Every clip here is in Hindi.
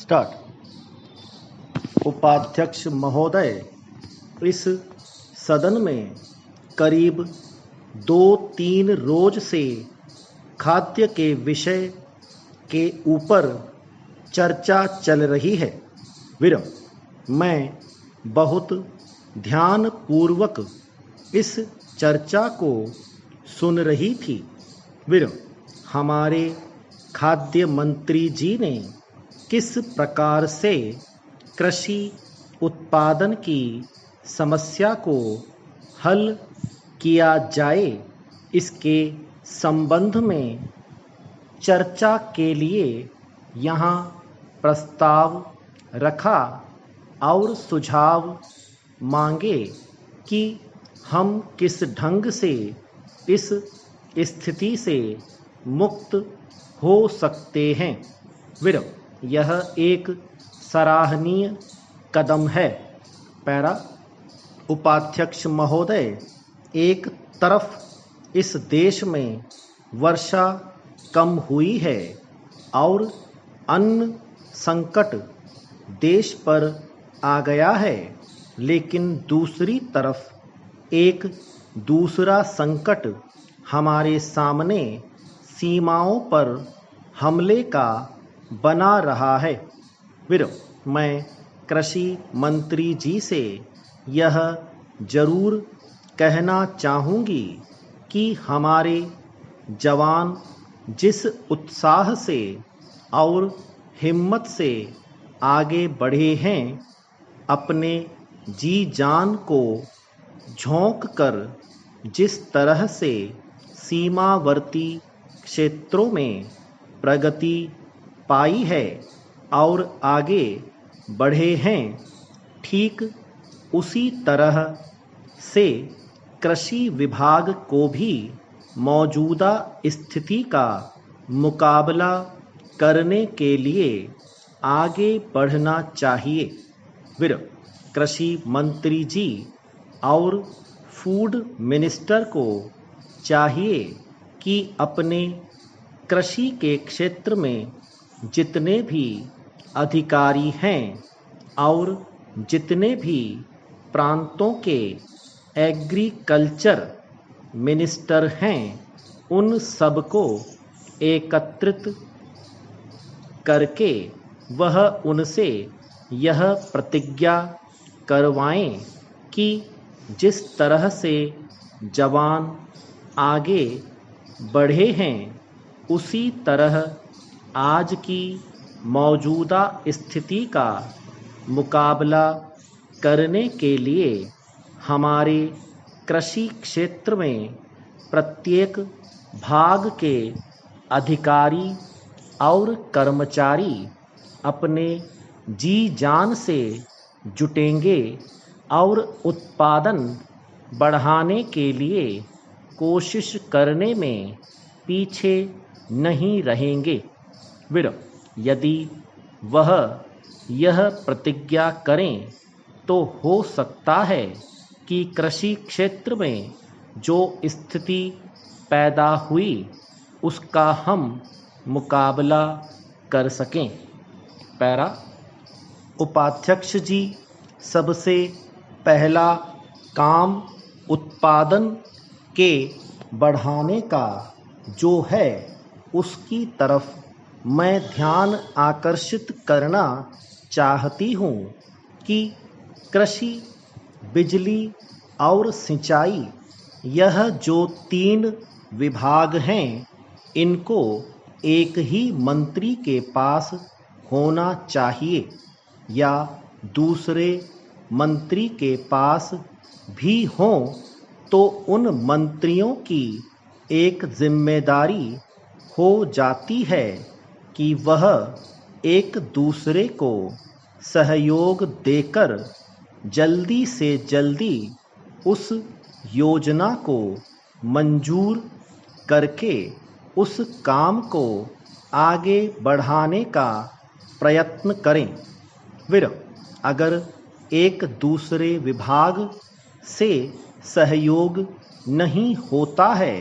स्टार्ट। उपाध्यक्ष महोदय, इस सदन में करीब 2-3 रोज से खाद्य के विषय के ऊपर चर्चा चल रही है। मैं बहुत ध्यानपूर्वक इस चर्चा को सुन रही थी। हमारे खाद्य मंत्री जी ने किस प्रकार से कृषि उत्पादन की समस्या को हल किया जाए, इसके संबंध में चर्चा के लिए यहाँ प्रस्ताव रखा और सुझाव मांगे कि हम किस ढंग से इस स्थिति से मुक्त हो सकते हैं। यह एक सराहनीय कदम है। पैरा। उपाध्यक्ष महोदय, एक तरफ इस देश में वर्षा कम हुई है और अन्न संकट देश पर आ गया है, लेकिन दूसरी तरफ एक दूसरा संकट हमारे सामने सीमाओं पर हमले का बना रहा है। मैं कृषि मंत्री जी से यह जरूर कहना चाहूँगी कि हमारे जवान जिस उत्साह से और हिम्मत से आगे बढ़े हैं, अपने जी जान को झोंक कर जिस तरह से सीमावर्ती क्षेत्रों में प्रगति पाई है और आगे बढ़े हैं, ठीक उसी तरह से कृषि विभाग को भी मौजूदा स्थिति का मुकाबला करने के लिए आगे बढ़ना चाहिए। कृषि मंत्री जी और फूड मिनिस्टर को चाहिए कि अपने कृषि के क्षेत्र में जितने भी अधिकारी हैं और जितने भी प्रांतों के एग्रीकल्चर मिनिस्टर हैं, उन सबको एकत्रित करके वह उनसे यह प्रतिज्ञा करवाएं कि जिस तरह से जवान आगे बढ़े हैं, उसी तरह आज की मौजूदा स्थिति का मुकाबला करने के लिए हमारे कृषि क्षेत्र में प्रत्येक भाग के अधिकारी और कर्मचारी अपने जी जान से जुटेंगे और उत्पादन बढ़ाने के लिए कोशिश करने में पीछे नहीं रहेंगे। यदि वह यह प्रतिज्ञा करें तो हो सकता है कि कृषि क्षेत्र में जो स्थिति पैदा हुई उसका हम मुकाबला कर सकें। पैरा। उपाध्यक्ष जी, सबसे पहला काम उत्पादन के बढ़ाने का जो है, उसकी तरफ मैं ध्यान आकर्षित करना चाहती हूँ कि कृषि, बिजली और सिंचाई, यह जो 3 विभाग हैं, इनको एक ही मंत्री के पास होना चाहिए या दूसरे मंत्री के पास भी हों तो उन मंत्रियों की एक जिम्मेदारी हो जाती है कि वह एक दूसरे को सहयोग देकर जल्दी से जल्दी उस योजना को मंजूर करके उस काम को आगे बढ़ाने का प्रयत्न करें। अगर एक दूसरे विभाग से सहयोग नहीं होता है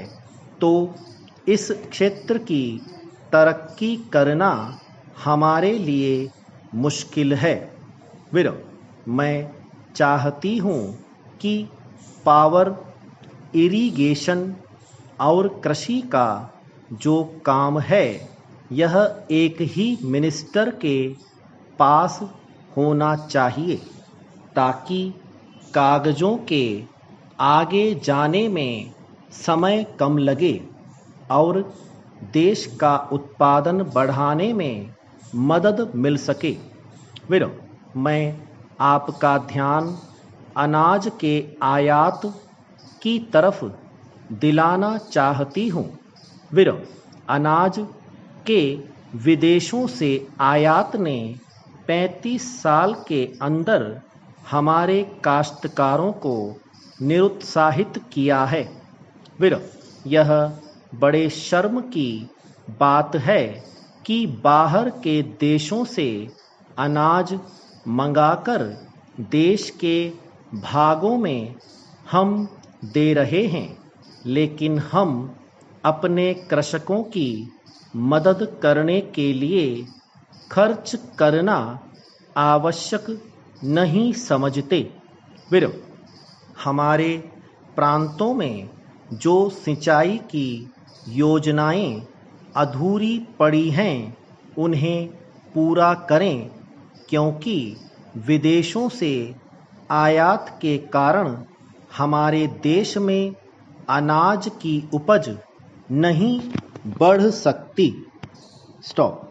तो इस क्षेत्र की तरक्की करना हमारे लिए मुश्किल है। मैं चाहती हूँ कि पावर इरिगेशन और कृषि का जो काम है यह एक ही मिनिस्टर के पास होना चाहिए ताकि कागज़ों के आगे जाने में समय कम लगे और देश का उत्पादन बढ़ाने में मदद मिल सके। मैं आपका ध्यान अनाज के आयात की तरफ दिलाना चाहती हूँ। अनाज के विदेशों से आयात ने 35 साल के अंदर हमारे काश्तकारों को निरुत्साहित किया है। यह बड़े शर्म की बात है कि बाहर के देशों से अनाज मंगाकर देश के भागों में हम दे रहे हैं, लेकिन हम अपने कृषकों की मदद करने के लिए खर्च करना आवश्यक नहीं समझते। हमारे प्रांतों में जो सिंचाई की योजनाएं अधूरी पड़ी हैं उन्हें पूरा करें, क्योंकि विदेशों से आयात के कारण हमारे देश में अनाज की उपज नहीं बढ़ सकती। स्टॉप।